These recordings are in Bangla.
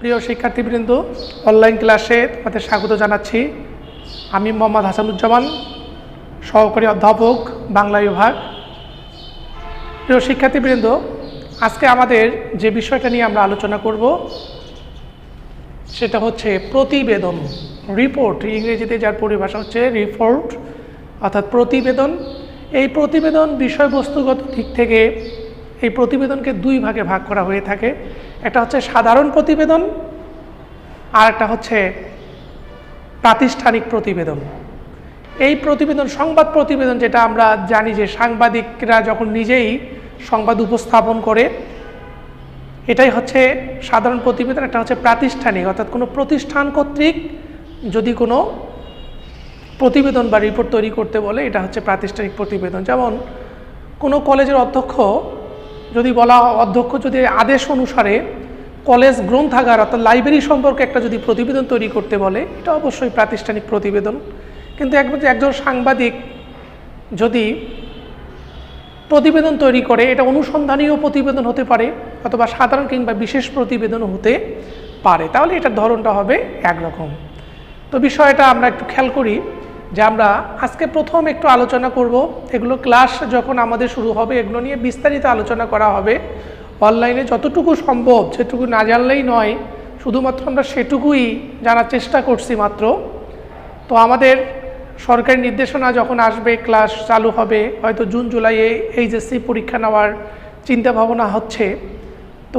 প্রিয় শিক্ষার্থীবৃন্দ, অনলাইন ক্লাসে তোমাদের স্বাগত জানাচ্ছি। আমি মোহাম্মদ হাসানুজ্জামান, সহকারী অধ্যাপক, বাংলা বিভাগ। প্রিয় শিক্ষার্থীবৃন্দ, আজকে আমাদের যে বিষয়টা নিয়ে আমরা আলোচনা করব সেটা হচ্ছে প্রতিবেদন, রিপোর্ট। ইংরেজিতে যার পরিভাষা হচ্ছে রিপোর্ট, অর্থাৎ প্রতিবেদন। এই প্রতিবেদন বিষয়বস্তুগত দিক থেকে এই প্রতিবেদনকে দুই ভাগে ভাগ করা হয়ে থাকে। একটা হচ্ছে সাধারণ প্রতিবেদন, আর একটা হচ্ছে প্রাতিষ্ঠানিক প্রতিবেদন। এই প্রতিবেদন, সংবাদ প্রতিবেদন, যেটা আমরা জানি যে সাংবাদিকরা যখন নিজেই সংবাদ উপস্থাপন করে, এটাই হচ্ছে সাধারণ প্রতিবেদন। একটা হচ্ছে প্রাতিষ্ঠানিক, অর্থাৎ কোনো প্রতিষ্ঠান কর্তৃক যদি কোনো প্রতিবেদন বা রিপোর্ট তৈরি করতে বলে, এটা হচ্ছে প্রাতিষ্ঠানিক প্রতিবেদন। যেমন কোনো কলেজের অধ্যক্ষ যদি আদেশ অনুসারে কলেজ গ্রন্থাগার অর্থাৎ লাইব্রেরি সম্পর্কে একটা যদি প্রতিবেদন তৈরি করতে বলে, এটা অবশ্যই প্রাতিষ্ঠানিক প্রতিবেদন। কিন্তু একজন সাংবাদিক যদি প্রতিবেদন তৈরি করে, এটা অনুসন্ধানীয় প্রতিবেদন হতে পারে অথবা সাধারণ কিংবা বিশেষ প্রতিবেদনও হতে পারে, তাহলে এটার ধরনটা হবে একরকম। তো বিষয়টা আমরা একটু খেয়াল করি যে আমরা আজকে প্রথম একটু আলোচনা করব, এগুলো ক্লাস যখন আমাদের শুরু হবে এগুলো নিয়ে বিস্তারিত আলোচনা করা হবে। অনলাইনে যতটুকু সম্ভব, সেটুকু না জানলেই নয়, শুধুমাত্র আমরা সেটুকুই জানার চেষ্টা করছি মাত্র। তো আমাদের সরকারি নির্দেশনা যখন আসবে, ক্লাস চালু হবে, হয়তো জুন জুলাইয়ে এইচএসসি পরীক্ষা নেওয়ার চিন্তা ভাবনা হচ্ছে। তো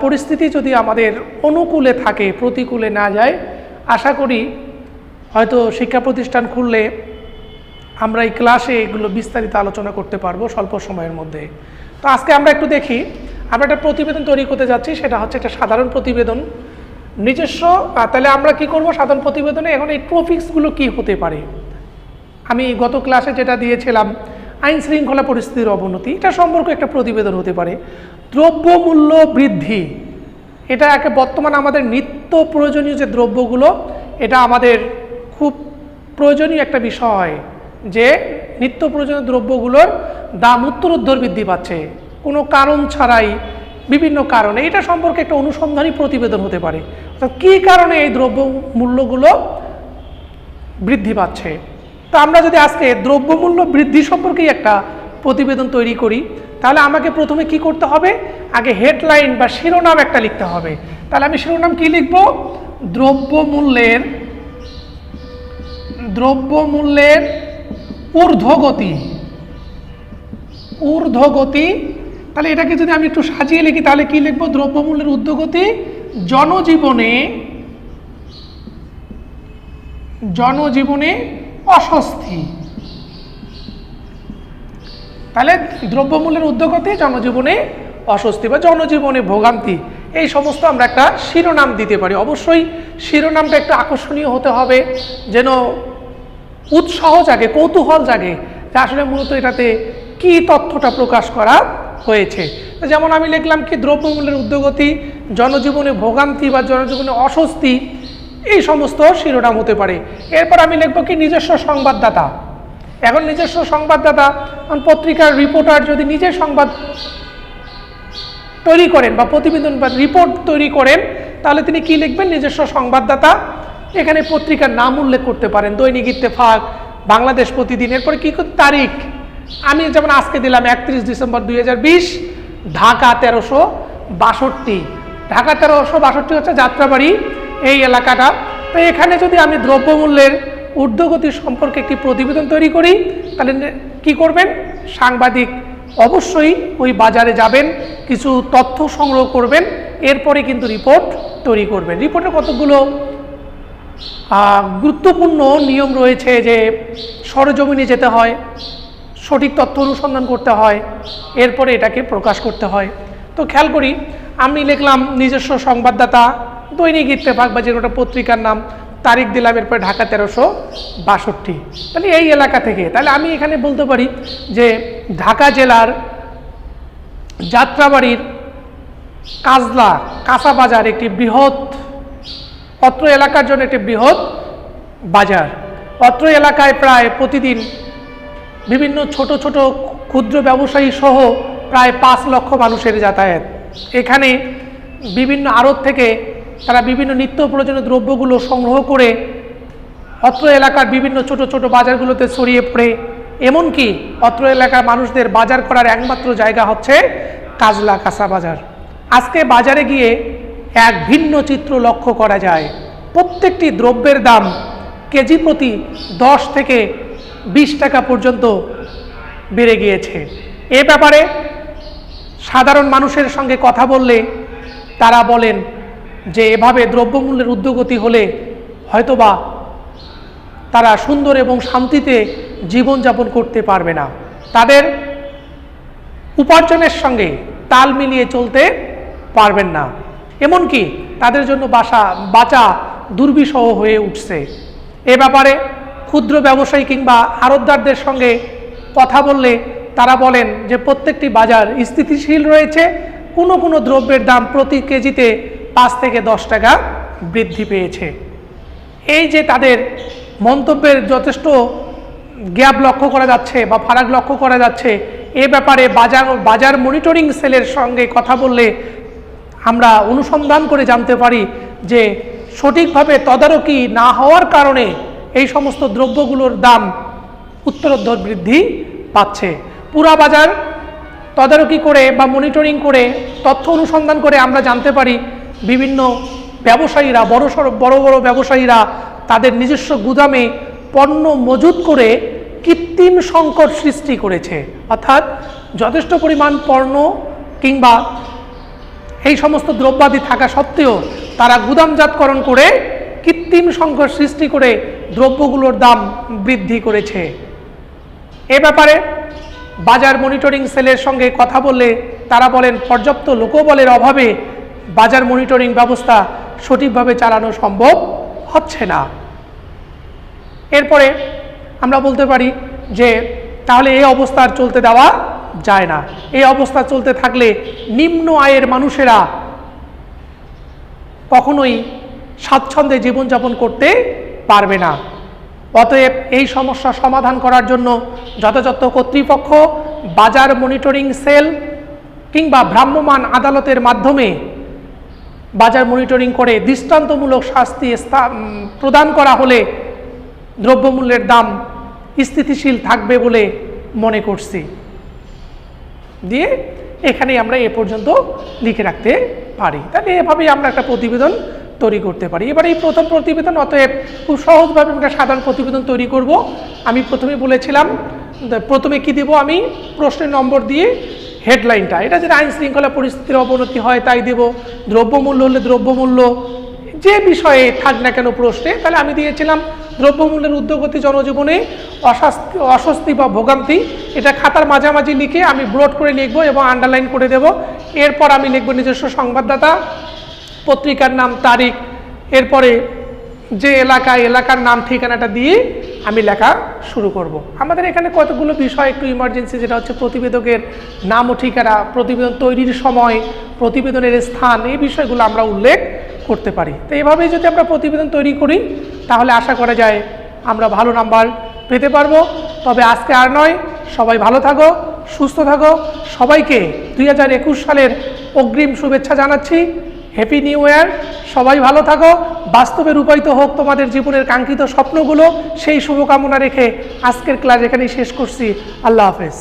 পরিস্থিতি যদি আমাদের অনুকূলে থাকে, প্রতিকূলে না যায়, আশা করি হয়তো শিক্ষা প্রতিষ্ঠান খুললে আমরা এই ক্লাসে এগুলো বিস্তারিত আলোচনা করতে পারবো স্বল্প সময়ের মধ্যে। তো আজকে আমরা একটু দেখি, আমরা একটা প্রতিবেদন তৈরি করতে যাচ্ছি, সেটা হচ্ছে একটা সাধারণ প্রতিবেদন নিজস্ব। তাহলে আমরা কি করব সাধারণ প্রতিবেদনে? এখন এই টপিকসগুলো কি হতে পারে? আমি গত ক্লাসে যেটা দিয়েছিলাম, আইন শৃঙ্খলা পরিস্থিতির অবনতি, এটা সম্পর্কে একটা প্রতিবেদন হতে পারে। দ্রব্যমূল্য বৃদ্ধি, এটা বর্তমান আমাদের নিত্য প্রয়োজনীয় যে দ্রব্যগুলো, এটা আমাদের খুব প্রয়োজনীয় একটা বিষয় যে নিত্য প্রয়োজনীয় দ্রব্যগুলোর দাম উত্তরোত্তর বৃদ্ধি পাচ্ছে কোনো কারণ ছাড়াই, বিভিন্ন কারণে। এটা সম্পর্কে একটা অনুসন্ধানী প্রতিবেদন হতে পারে, অর্থাৎ কী কারণে এই দ্রব্য মূল্যগুলো বৃদ্ধি পাচ্ছে। তো আমরা যদি আজকে দ্রব্যমূল্য বৃদ্ধি সম্পর্কেই একটা প্রতিবেদন তৈরি করি, তাহলে আমাকে প্রথমে কি করতে হবে? আগে হেডলাইন বা শিরোনাম একটা লিখতে হবে। তাহলে আমি শিরোনাম কি লিখব? দ্রব্যমূল্যের ঊর্ধ্বগতি। তাহলে এটাকে যদি আমি একটু সাজিয়ে লিখি, তাহলে কি লিখব? দ্রব্যমূল্যের ঊর্ধ্বগতি জনজীবনে অস্বস্তি। তাহলে দ্রব্যমূল্যের ঊর্ধ্বগতি, জনজীবনে অস্বস্তি বা জনজীবনে ভোগান্তি, এই সমস্ত আমরা একটা শিরোনাম দিতে পারি। অবশ্যই শিরোনামটা একটু আকর্ষণীয় হতে হবে, যেন উৎসাহ জাগে, কৌতূহল জাগে যে আসলে মূলত এটাতে কি তথ্যটা প্রকাশ করা হয়েছে। যেমন আমি লিখলাম কি, দ্রব্যমূল্যের ঊর্ধ্বগতি, জনজীবনে ভোগান্তি বা জনজীবনে অস্বস্তি, এই সমস্ত শিরোনাম হতে পারে। এরপর আমি লিখব কি, নিজস্ব সংবাদদাতা। এখন নিজস্ব সংবাদদাতা, পত্রিকার রিপোর্টার যদি নিজের সংবাদ তৈরি করেন বা প্রতিবেদন বা রিপোর্ট তৈরি করেন, তাহলে তিনি কি লিখবেন? নিজস্ব সংবাদদাতা। এখানে পত্রিকার নাম উল্লেখ করতে পারেন, দৈনিক ইত্তেফাক, বাংলাদেশ প্রতিদিন। এরপরে কি তারিখ, আমি যেমন আজকে দিলাম 31 ডিসেম্বর 2020, ঢাকা 1362। ঢাকা 1362 হচ্ছে যাত্রাবাড়ি এই এলাকাটা। তো এখানে যদি আমি দ্রব্যমূল্যের ঊর্ধ্বগতি সম্পর্কে একটি প্রতিবেদন তৈরি করি, তাহলে কি করবেন? সাংবাদিক অবশ্যই ওই বাজারে যাবেন, কিছু তথ্য সংগ্রহ করবেন, এরপরে কিন্তু রিপোর্ট তৈরি করবেন। রিপোর্টের কতগুলো গুরুত্বপূর্ণ নিয়ম রয়েছে, যে সরেজমিনে যেতে হয়, সঠিক তথ্য অনুসন্ধান করতে হয়, এরপরে এটাকে প্রকাশ করতে হয়। তো খেয়াল করি, আমি লিখলাম নিজস্ব সংবাদদাতা, দৈনিক ইত্তেফাক বা যে কোনো পত্রিকার নাম, তারিখ দিলাম, এরপরে ঢাকা 1362। তাহলে এই এলাকা থেকে, তাহলে আমি এখানে বলতে পারি যে ঢাকা জেলার যাত্রাবাড়ির কাঁচা বাজার একটি বৃহৎ, অত্র এলাকার জন্য একটি বৃহৎ বাজার। অত্র এলাকায় প্রায় প্রতিদিন বিভিন্ন ছোট ছোট ক্ষুদ্র ব্যবসায়ী সহ প্রায় 5 লক্ষ মানুষের যাতায়াত। এখানে বিভিন্ন আড়ত থেকে তারা বিভিন্ন নিত্য প্রয়োজনীয় দ্রব্যগুলো সংগ্রহ করে অত্র এলাকার বিভিন্ন ছোট ছোট বাজারগুলোতে ছড়িয়ে পড়ে। এমনকি অত্র এলাকার মানুষদের বাজার করার একমাত্র জায়গা হচ্ছে কাজলা কাঁচা বাজার। আজকে বাজারে গিয়ে এক ভিন্ন চিত্র লক্ষ্য করা যায়। প্রত্যেকটি দ্রব্যের দাম কেজি প্রতি 10 থেকে 20 টাকা পর্যন্ত বেড়ে গিয়েছে। এ ব্যাপারে সাধারণ মানুষের সঙ্গে কথা বললে তারা বলেন যে এভাবে দ্রব্যমূল্যের ঊর্ধ্বগতি হলে হয়তোবা তারা সুন্দর এবং শান্তিতে জীবনযাপন করতে পারবে না, তাদের উপার্জনের সঙ্গে তাল মিলিয়ে চলতে পারবেন না, এমনকি তাদের জন্য বাঁচা দুর্বিষহ হয়ে উঠছে। এ ব্যাপারে ক্ষুদ্র ব্যবসায়ী কিংবা আড়তদারদের সঙ্গে কথা বললে তারা বলেন যে প্রত্যেকটি বাজার স্থিতিশীল রয়েছে, কোনো কোনো দ্রব্যের দাম প্রতি কেজিতে 5 থেকে 10 টাকা বৃদ্ধি পেয়েছে। এই যে তাদের মন্তব্যের যথেষ্ট গ্যাপ লক্ষ্য করা যাচ্ছে বা ফারাক লক্ষ্য করা যাচ্ছে, এ ব্যাপারে বাজার মনিটরিং সেলের সঙ্গে কথা বললে আমরা অনুসন্ধান করে জানতে পারি যে সঠিকভাবে তদারকি না হওয়ার কারণে এই সমস্ত দ্রব্যগুলোর দাম উত্তরোত্তর বৃদ্ধি পাচ্ছে। পুরা বাজার তদারকি করে বা মনিটরিং করে তথ্য অনুসন্ধান করে আমরা জানতে পারি বিভিন্ন ব্যবসায়ীরা বড় বড় ব্যবসায়ীরা তাদের নিজস্ব গুদামে পণ্য মজুত করে কৃত্রিম সংকট সৃষ্টি করেছে। অর্থাৎ যথেষ্ট পরিমাণ পণ্য কিংবা এই সমস্ত দ্রব্যাদি থাকা সত্ত্বেও তারা গুদামজাতকরণ করে কৃত্রিম সংকট সৃষ্টি করে দ্রব্যগুলোর দাম বৃদ্ধি করেছে। এ ব্যাপারে বাজার মনিটরিং সেলের সঙ্গে কথা বললে তারা বলেন পর্যাপ্ত লোকবলের অভাবে বাজার মনিটরিং ব্যবস্থা সঠিকভাবে চালানো সম্ভব হচ্ছে না। এরপরে আমরা বলতে পারি যে তাহলে এই অবস্থা আর চলতে দেওয়া যায় না। এই অবস্থা চলতে থাকলে নিম্ন আয়ের মানুষেরা কখনোই স্বাচ্ছন্দ্যে জীবনযাপন করতে পারবে না। অতএব এই সমস্যা সমাধান করার জন্য যথাযথ কর্তৃপক্ষ বাজার মনিটরিং সেল কিংবা ভ্রাম্যমাণ আদালতের মাধ্যমে বাজার মনিটরিং করে দৃষ্টান্তমূলক শাস্তি প্রদান করা হলে দ্রব্যমূল্যের দাম স্থিতিশীল থাকবে বলে মনে করছি। দিয়ে এখানেই আমরা এ পর্যন্ত লিখে রাখতে পারি। তাহলে এভাবেই আমরা একটা প্রতিবেদন তৈরি করতে পারি। এবার এই প্রথম প্রতিবেদন, অতএব খুব সহজভাবে একটা সাধারণ প্রতিবেদন তৈরি করব। আমি প্রথমে বলেছিলাম প্রথমে কি দেব, আমি প্রশ্নের নম্বর দিয়ে হেডলাইনটা, এটা যেটা আইন শৃঙ্খলা পরিস্থিতির অবনতি হয় তাই দেব, দ্রব্যমূল্য হলে দ্রব্যমূল্য যে বিষয়ে থাক না কেন প্রশ্নে, তাহলে আমি দিয়েছিলাম দ্রব্যমূল্যের ঊর্ধ্বগতি জনজীবনে অস্বস্তি বা ভোগান্তি। এটা খাতার মাঝামাঝি লিখে আমি ব্লট করে লিখব এবং আন্ডারলাইন করে দেব। এরপর আমি লিখব নিজস্ব সংবাদদাতা, পত্রিকার নাম, তারিখ, এরপরে যে এলাকার নাম ঠিকানাটা দিয়ে আমি লেখা শুরু করব। আমাদের এখানে কতগুলো বিষয় একটু ইমার্জেন্সি, যেটা হচ্ছে প্রতিবেদকের নাম ও ঠিকানা, প্রতিবেদন তৈরির সময়, প্রতিবেদনের স্থান, এই বিষয়গুলো আমরা উল্লেখ করতে পারি। তো এইভাবেই যদি আমরা প্রতিবেদন তৈরি করি তাহলে আশা করা যায় আমরা ভালো নাম্বার পেতে পারবো। তবে আজকে আর নয়, সবাই ভালো থাকো, সুস্থ থাকো। সবাইকে 2021 সালের অগ্রিম শুভেচ্ছা জানাচ্ছি। Happy new year. সবাই ভালো থাকো, বাস্তবে রূপায়িত হোক তোমাদের জীবনের কাঙ্ক্ষিত স্বপ্নগুলো, সেই শুভকামনা রেখে আজকের ক্লাস এখানেই শেষ করছি। আল্লাহ হাফেজ।